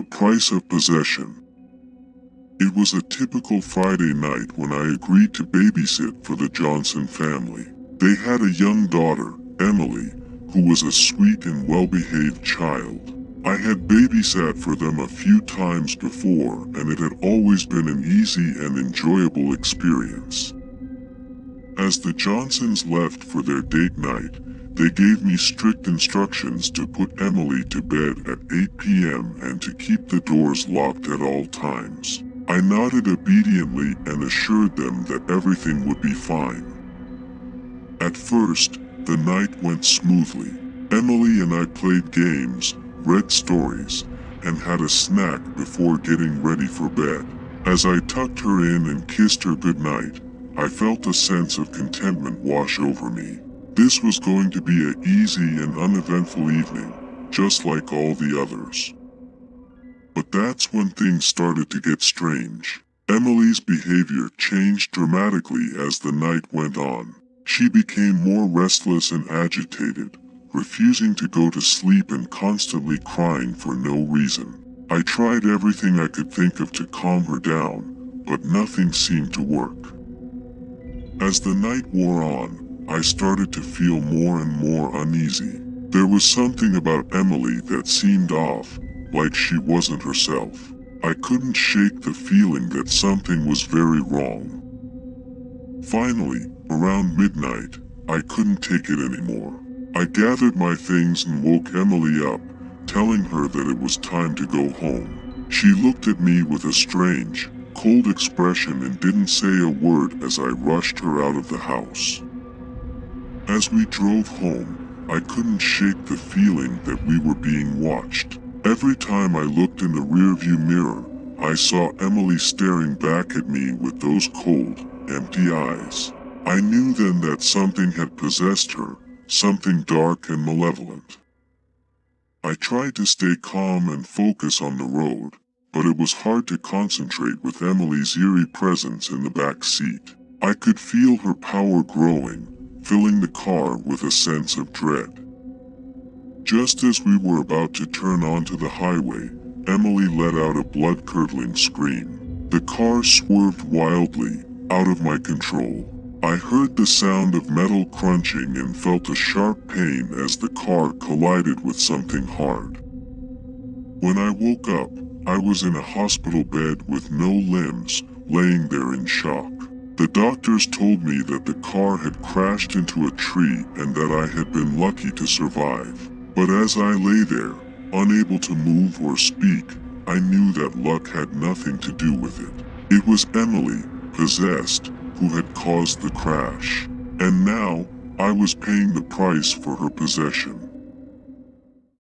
The price of possession. It was a typical Friday night when I agreed to babysit for the Johnson family. They had a young daughter, Emily, who was a sweet and well-behaved child. I had babysat for them a few times before, and it had always been an easy and enjoyable experience. As the Johnsons left for their date night, they gave me strict instructions to put Emily to bed at 8 p.m. and to keep the doors locked at all times. I nodded obediently and assured them that everything would be fine. At first, the night went smoothly. Emily and I played games, read stories, and had a snack before getting ready for bed. As I tucked her in and kissed her goodnight, I felt a sense of contentment wash over me. This was going to be an easy and uneventful evening, just like all the others. But that's when things started to get strange. Emily's behavior changed dramatically as the night went on. She became more restless and agitated, refusing to go to sleep and constantly crying for no reason. I tried everything I could think of to calm her down, but nothing seemed to work. As the night wore on, I started to feel more and more uneasy. There was something about Emily that seemed off, like she wasn't herself. I couldn't shake the feeling that something was very wrong. Finally, around midnight, I couldn't take it anymore. I gathered my things and woke Emily up, telling her that it was time to go home. She looked at me with a strange, cold expression and didn't say a word as I rushed her out of the house. As we drove home, I couldn't shake the feeling that we were being watched. Every time I looked in the rearview mirror, I saw Emily staring back at me with those cold, empty eyes. I knew then that something had possessed her, something dark and malevolent. I tried to stay calm and focus on the road, but it was hard to concentrate with Emily's eerie presence in the back seat. I could feel her power growing, filling the car with a sense of dread. Just as we were about to turn onto the highway, Emily let out a blood-curdling scream. The car swerved wildly, out of my control. I heard the sound of metal crunching and felt a sharp pain as the car collided with something hard. When I woke up, I was in a hospital bed with no limbs, laying there in shock. The doctors told me that the car had crashed into a tree and that I had been lucky to survive. But as I lay there, unable to move or speak, I knew that luck had nothing to do with it. It was Emily, possessed, who had caused the crash. And now, I was paying the price for her possession.